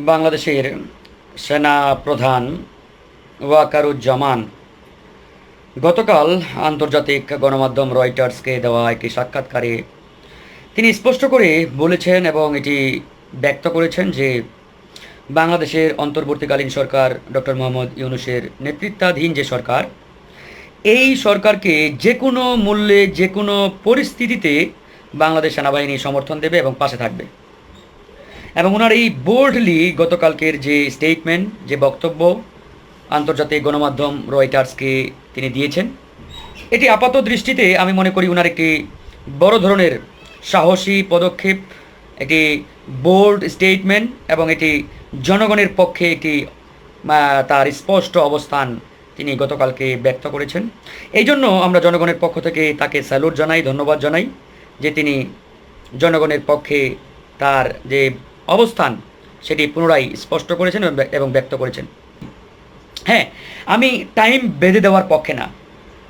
বাংলাদেশের সেনা প্রধান ওয়াকারুজ্জামান গতকাল আন্তর্জাতিক গণমাধ্যম রয়টার্সকে দেওয়া একটি সাক্ষাৎকারে তিনি স্পষ্ট করে বলেছেন এবং এটি ব্যক্ত করেছেন যে বাংলাদেশের অন্তর্বর্তীকালীন সরকার ডক্টর মোহাম্মদ ইউনূসের নেতৃত্বাধীন যে সরকার, এই সরকারকে যে কোনো মূল্যে যে কোনো পরিস্থিতিতে বাংলাদেশ সেনাবাহিনী সমর্থন দেবে এবং পাশে থাকবে। এবং ওনার এই বোল্ডলি গতকালকের যে স্টেটমেন্ট, যে বক্তব্য আন্তর্জাতিক গণমাধ্যম রয়টার্সকে তিনি দিয়েছেন, এটি আপাত দৃষ্টিতে আমি মনে করি ওনার একটি বড় ধরনের সাহসী পদক্ষেপ, একটি বোল্ড স্টেটমেন্ট এবং এটি জনগণের পক্ষে একটি তার স্পষ্ট অবস্থান তিনি গতকালকে ব্যক্ত করেছেন। এই জন্য আমরা জনগণের পক্ষ থেকে তাকে স্যালুট জানাই, ধন্যবাদ জানাই যে তিনি জনগণের পক্ষে তার যে অবস্থান সেটি পুনরায় স্পষ্ট করেছেন এবং ব্যক্ত করেছেন। হ্যাঁ, আমি টাইম বেঁধে দেওয়ার পক্ষে না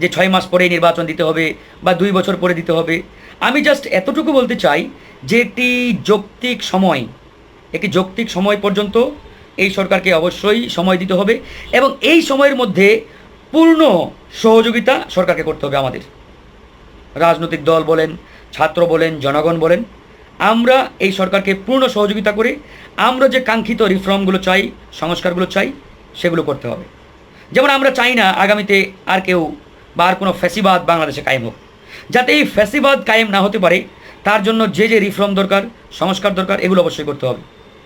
যে 6 মাস পরেই নির্বাচন দিতে হবে বা 2 বছর পরে দিতে হবে। আমি জাস্ট এতটুকু বলতে চাই যে একটি যৌক্তিক সময় পর্যন্ত এই সরকারকে অবশ্যই সময় দিতে হবে এবং এই সময়ের মধ্যে পূর্ণ সহযোগিতা সরকারকে করতে হবে। আমাদের রাজনৈতিক দল বলেন, ছাত্র বলেন, জনগণ বলেন, আমরা এই সরকারকে পূর্ণ সহযোগিতা করে আমরা যে কাঙ্ক্ষিত রিফর্মগুলো চাই, সংস্কারগুলো চাই, সেগুলো করতে হবে। যেমন আমরা চাই না আগামীতে আর কেউ বা আর কোনো ফ্যাসিবাদ বাংলাদেশে কায়েম হোক। যাতে এই ফ্যাসিবাদ কায়েম না হতে পারে তার জন্য যে যে রিফর্ম দরকার, সংস্কার দরকার, এগুলো অবশ্যই করতে হবে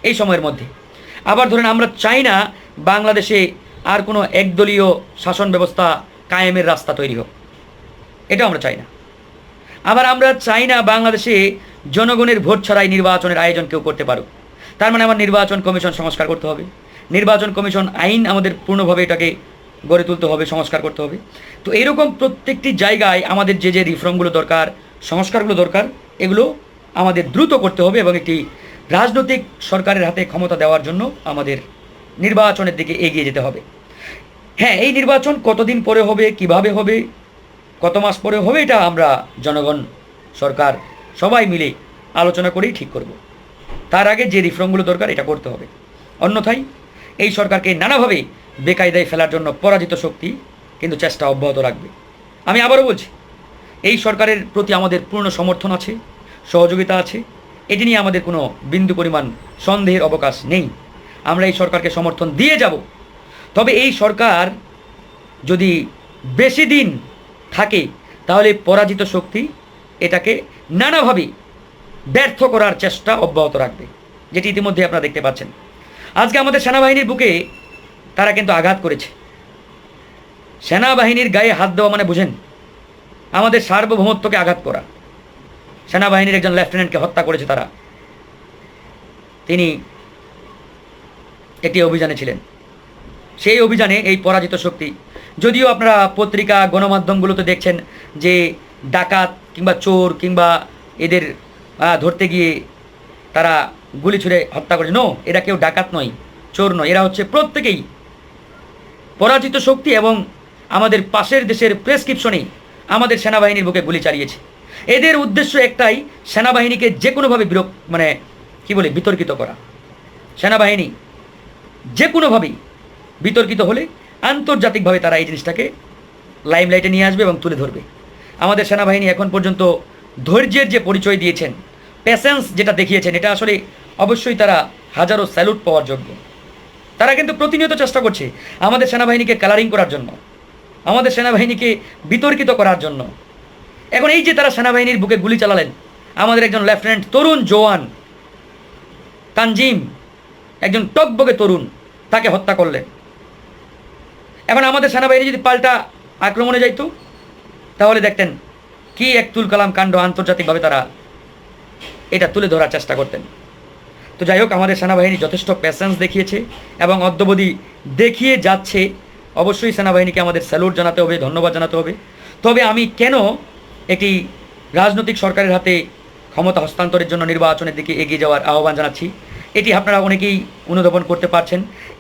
এই সময়ের মধ্যে। আবার ধরেন আমরা চাই না বাংলাদেশে আর কোনো একদলীয় শাসন ব্যবস্থা কায়েমের রাস্তা তৈরি হোক, এটাও আমরা চাই না। আবার আমরা চাই না বাংলাদেশে জনগণের ভোট ছাড়াই নির্বাচনের আয়োজন কেউ করতে পারুক। তার মানে আমার নির্বাচন কমিশন সংস্কার করতে হবে, নির্বাচন কমিশন আইন আমাদের পূর্ণভাবে এটাকে গড়ে তুলতে হবে, সংস্কার করতে হবে। তো এরকম প্রত্যেকটি জায়গায় আমাদের যে যে রিফর্মগুলো দরকার, সংস্কারগুলো দরকার, এগুলো আমাদের দ্রুত করতে হবে এবং একটি রাজনৈতিক সরকারের হাতে ক্ষমতা দেওয়ার জন্য আমাদের নির্বাচনের দিকে এগিয়ে যেতে হবে। হ্যাঁ, এই নির্বাচন কতদিন পরে হবে, কিভাবে হবে, কত মাস পরে হবে, এটা আমরা জনগণ, সরকার সবাই মিলে আলোচনা করেই ঠিক করব। তার আগে যে রিফর্মগুলো দরকার এটা করতে হবে। অন্যথায় এই সরকারকে নানাভাবে বেকায়দায় ফেলার জন্য পরাজিত শক্তি কিন্তু চেষ্টা অব্যাহত রাখবে। আমি আবারও বলছি, এই সরকারের প্রতি আমাদের পূর্ণ সমর্থন আছে, সহযোগিতা আছে, এটি নিয়ে আমাদের কোনো বিন্দু পরিমাণ সন্দেহের অবকাশ নেই। আমরা এই সরকারকে সমর্থন দিয়ে যাব। তবে এই সরকার যদি বেশি দিন থাকে তাহলে পরাজিত শক্তি এটাকে নানাভাবে ব্যর্থ করার চেষ্টা অব্যাহত রাখবে, যেটি ইতিমধ্যে আপনারা দেখতে পাচ্ছেন। আজকে আমাদের সেনাবাহিনীর বুকে তারা কিন্তু আঘাত করেছে। সেনাবাহিনীর গায়ে হাত দেওয়া মানে বুঝেন আমাদের সার্বভৌমত্বকে আঘাত করা। সেনাবাহিনীর একজন লেফটেন্যান্টকে হত্যা করেছে তারা, তিনি একটি অভিযানে ছিলেন। সেই অভিযানে এই পরাজিত শক্তি, যদিও আপনারা পত্রিকা গণমাধ্যমগুলোতে দেখছেন যে ডাকাত কিংবা চোর কিংবা এদের ধরতে গিয়ে তারা গুলি ছুড়ে হত্যা করেছে। নো, এরা কেউ ডাকাত নয়, চোর নয়, এরা হচ্ছে প্রত্যেকেই পরাজিত শক্তি এবং আমাদের পাশের দেশের প্রেসক্রিপশনেই আমাদের সেনাবাহিনীর বুকে গুলি চালিয়েছে। এদের উদ্দেশ্য একটাই, সেনাবাহিনীকে যে কোনোভাবে বিতর্কিত করা। সেনাবাহিনী যে কোনোভাবেই বিতর্কিত হলে আন্তর্জাতিকভাবে তারা এই জিনিসটাকে লাইমলাইটে নিয়ে আসবে এবং তুলে ধরবে। আমাদের সেনাবাহিনী এখন পর্যন্ত ধৈর্যের যে পরিচয় দিয়েছেন, প্যাশেন্স যেটা দেখিয়েছেন, এটা আসলে অবশ্যই তারা হাজারো স্যালুট পাওয়ার যোগ্য। তারা কিন্তু প্রতিনিয়ত চেষ্টা করছে আমাদের সেনাবাহিনীকে কালারিং করার জন্য, আমাদের সেনাবাহিনীকে বিতর্কিত করার জন্য। এখন এই যে তারা সেনাবাহিনীর বুকে গুলি চালালেন, আমাদের একজন লেফটেন্যান্ট, তরুণ জওয়ান তানজিম, একজন টকবগে তরুণ, তাকে হত্যা করলেন। এখন আমাদের সেনাবাহিনী যদি পাল্টা আক্রমণে যাইত তাহলে দেখতেন কি এক তুলকালাম কাণ্ড, আন্তর্জাতিকভাবে তারা এটা তুলে ধরার চেষ্টা করতেন। তো যাই হোক, আমাদের সেনাবাহিনী যথেষ্ট প্যাশেন্স দেখিয়েছে এবং অদ্যাবধি দেখিয়ে যাচ্ছে। অবশ্যই সেনাবাহিনীকে আমাদের স্যালুট জানাতে হবে, ধন্যবাদ জানাতে হবে। তবে আমি কেন একটি রাজনৈতিক সরকারের হাতে ক্ষমতা হস্তান্তরের জন্য নির্বাচনের দিকে এগিয়ে যাওয়ার আহ্বান জানাচ্ছি, এটি আপনারা অনেকেই অনুধাবন করতে পারছেন,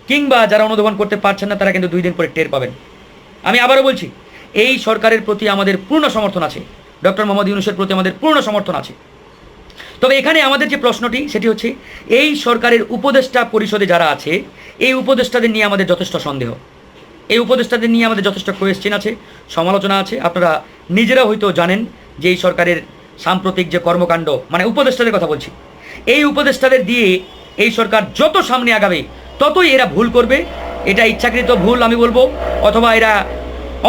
কিংবা যারা অনুধাবন করতে পারছেন না তারা কিন্তু 2 দিন পরে টের পাবেন। আমি আবারও বলছি, এই সরকারের প্রতি আমাদের পূর্ণ সমর্থন আছে, ডক্টর মোহাম্মদ ইউনূসের প্রতি আমাদের পূর্ণ সমর্থন আছে। তবে এখানে আমাদের যে প্রশ্নটি সেটি হচ্ছে, এই সরকারের উপদেষ্টা পরিষদে যারা আছে, এই উপদেষ্টাদের নিয়ে আমাদের যথেষ্ট সন্দেহ, এই উপদেষ্টাদের নিয়ে আমাদের যথেষ্ট কোয়েশ্চেন আছে, সমালোচনা আছে। আপনারা নিজেরা হয়তো জানেন যে এই সরকারের সাম্প্রতিক যে কর্মকাণ্ড, মানে উপদেষ্টাদের কথা বলছি, এই উপদেষ্টাদের দিয়ে এই সরকার যত সামনে আগাবে ততই এরা ভুল করবে। এটা ইচ্ছাকৃত ভুল আমি বলবো, অথবা এরা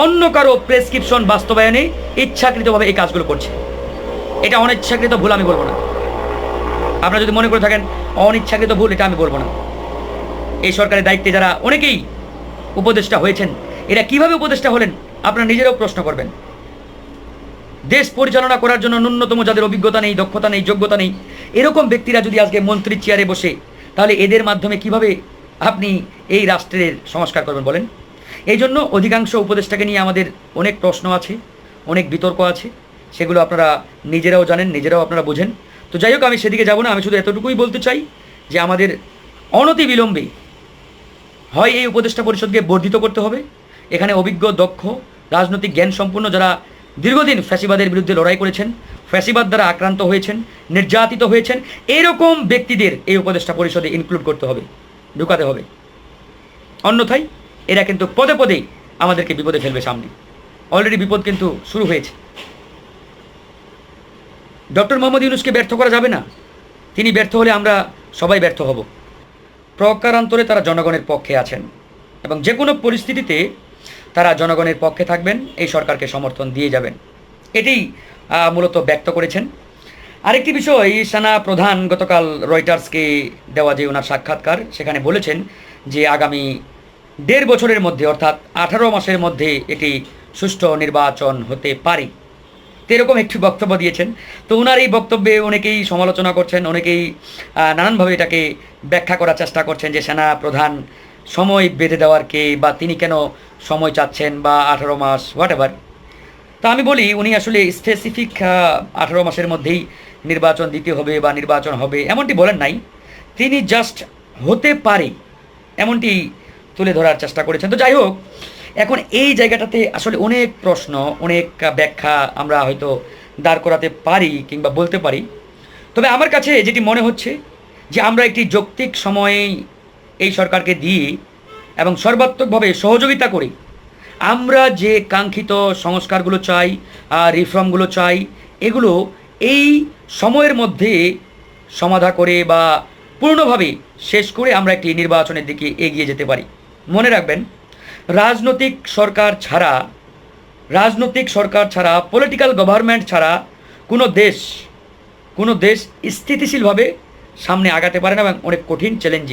অন্য কারো প্রেসক্রিপশন বাস্তবায়নে ইচ্ছাকৃতভাবে এই কাজগুলো করছে। এটা অনিচ্ছাকৃত ভুল আমি বলবো না। আপনারা যদি মনে করে থাকেন অনিচ্ছাকৃত ভুল, এটা আমি বলবো না। এই সরকারের দায়িত্বে যারা অনেকেই উপদেষ্টা হয়েছেন, এরা কিভাবে উপদেষ্টা হলেন আপনারা নিজেরাও প্রশ্ন করবেন। দেশ পরিচালনা করার জন্য ন্যূনতম যাদের অভিজ্ঞতা নেই, দক্ষতা নেই, যোগ্যতা নেই, এরকম ব্যক্তিরা যদি আজকে মন্ত্রীর চেয়ারে বসে, তাহলে এদের মাধ্যমে কিভাবে আপনি এই রাষ্ট্রের সংস্কার করবেন বলেন? এই জন্য অধিকাংশ উপদেষ্টাকে নিয়ে আমাদের অনেক প্রশ্ন আছে, অনেক বিতর্ক আছে, সেগুলো আপনারা নিজেরাও জানেন, নিজেরাও আপনারা বোঝেন। তো যাই হোক, আমি সেদিকে যাব না। আমি শুধু এতটুকুই বলতে চাই যে আমাদের অনতি বিলম্বে হয় এই উপদেষ্টা পরিষদকে বর্ধিত করতে হবে। এখানে অভিজ্ঞ, দক্ষ, রাজনৈতিক জ্ঞান সম্পন্ন, যারা দীর্ঘদিন ফ্যাসিবাদের বিরুদ্ধে লড়াই করেছেন, ফ্যাসিবাদ দ্বারা আক্রান্ত হয়েছেন, নির্যাতিত হয়েছেন, এরকম ব্যক্তিদের এই উপদেষ্টা পরিষদে ইনক্লুড করতে হবে, ঢুকাতে হবে। অন্যথায় এরা কিন্তু পদে পদে আমাদেরকে বিপদে ফেলবে সামনে। অলরেডি বিপদ কিন্তু শুরু হয়েছে। ডক্টর মোহাম্মদ ইউনূসকে ব্যর্থ করা যাবে না। তিনি ব্যর্থ হলে আমরা সবাই ব্যর্থ হব। প্রকারান্তরে তারা জনগণের পক্ষে আছেন এবং যে কোনো পরিস্থিতিতে তারা জনগণের পক্ষে থাকবেন, এই সরকারকে সমর্থন দিয়ে যাবেন, এটাই মূলত ব্যক্ত করেছেন। আরেকটি বিষয়, সেনা প্রধান গতকাল রয়টার্সকে দেওয়া যে ওনার সাক্ষাৎকার, সেখানে বলেছেন যে আগামী 1.5 বছরের মধ্যে, অর্থাৎ 18 মাসের মধ্যে এটি সুষ্ঠু নির্বাচন হতে পারে, তো এরকম একটি বক্তব্য দিয়েছেন। তো ওনার এই বক্তব্যে অনেকেই সমালোচনা করছেন, অনেকেই নানানভাবে এটাকে ব্যাখ্যা করার চেষ্টা করছেন যে সেনা প্রধান সময় বেঁধে দেওয়ার কে, বা তিনি কেন সময় চাচ্ছেন, বা 18 মাস, হোয়াট এভার। তা আমি বলি, উনি আসলে স্পেসিফিক 18 মাসের মধ্যেই নির্বাচন দিতে হবে বা নির্বাচন হবে এমনটি বলেন নাই। তিনি জাস্ট হতে পারে এমনটি তুলে ধরার চেষ্টা করেছেন। তো যাই হোক, এখন এই জায়গাটাতে আসলে অনেক প্রশ্ন, অনেক ব্যাখ্যা আমরা হয়তো দাঁড় করাতে পারি কিংবা বলতে পারি। তবে আমার কাছে যেটি মনে হচ্ছে যে আমরা একটি যৌক্তিক সময়ে এই সরকারকে দিয়ে এবং সর্বাত্মকভাবে সহযোগিতা করি আমরা যে কাঙ্ক্ষিত সংস্কারগুলো চাই, রিফর্মগুলো চাই, এগুলো এই সময়ের মধ্যে সমাধা করে বা পূর্ণভাবে শেষ করে আমরা একটি নির্বাচনের দিকে এগিয়ে যেতে পারি। মনে রাখবেন, রাজনৈতিক সরকার ছাড়া, পলিটিক্যাল গভর্নমেন্ট ছাড়া কোনো দেশ স্থিতিশীলভাবে সামনে আগাতে পারে না এবং অনেক কঠিন চ্যালেঞ্জিং।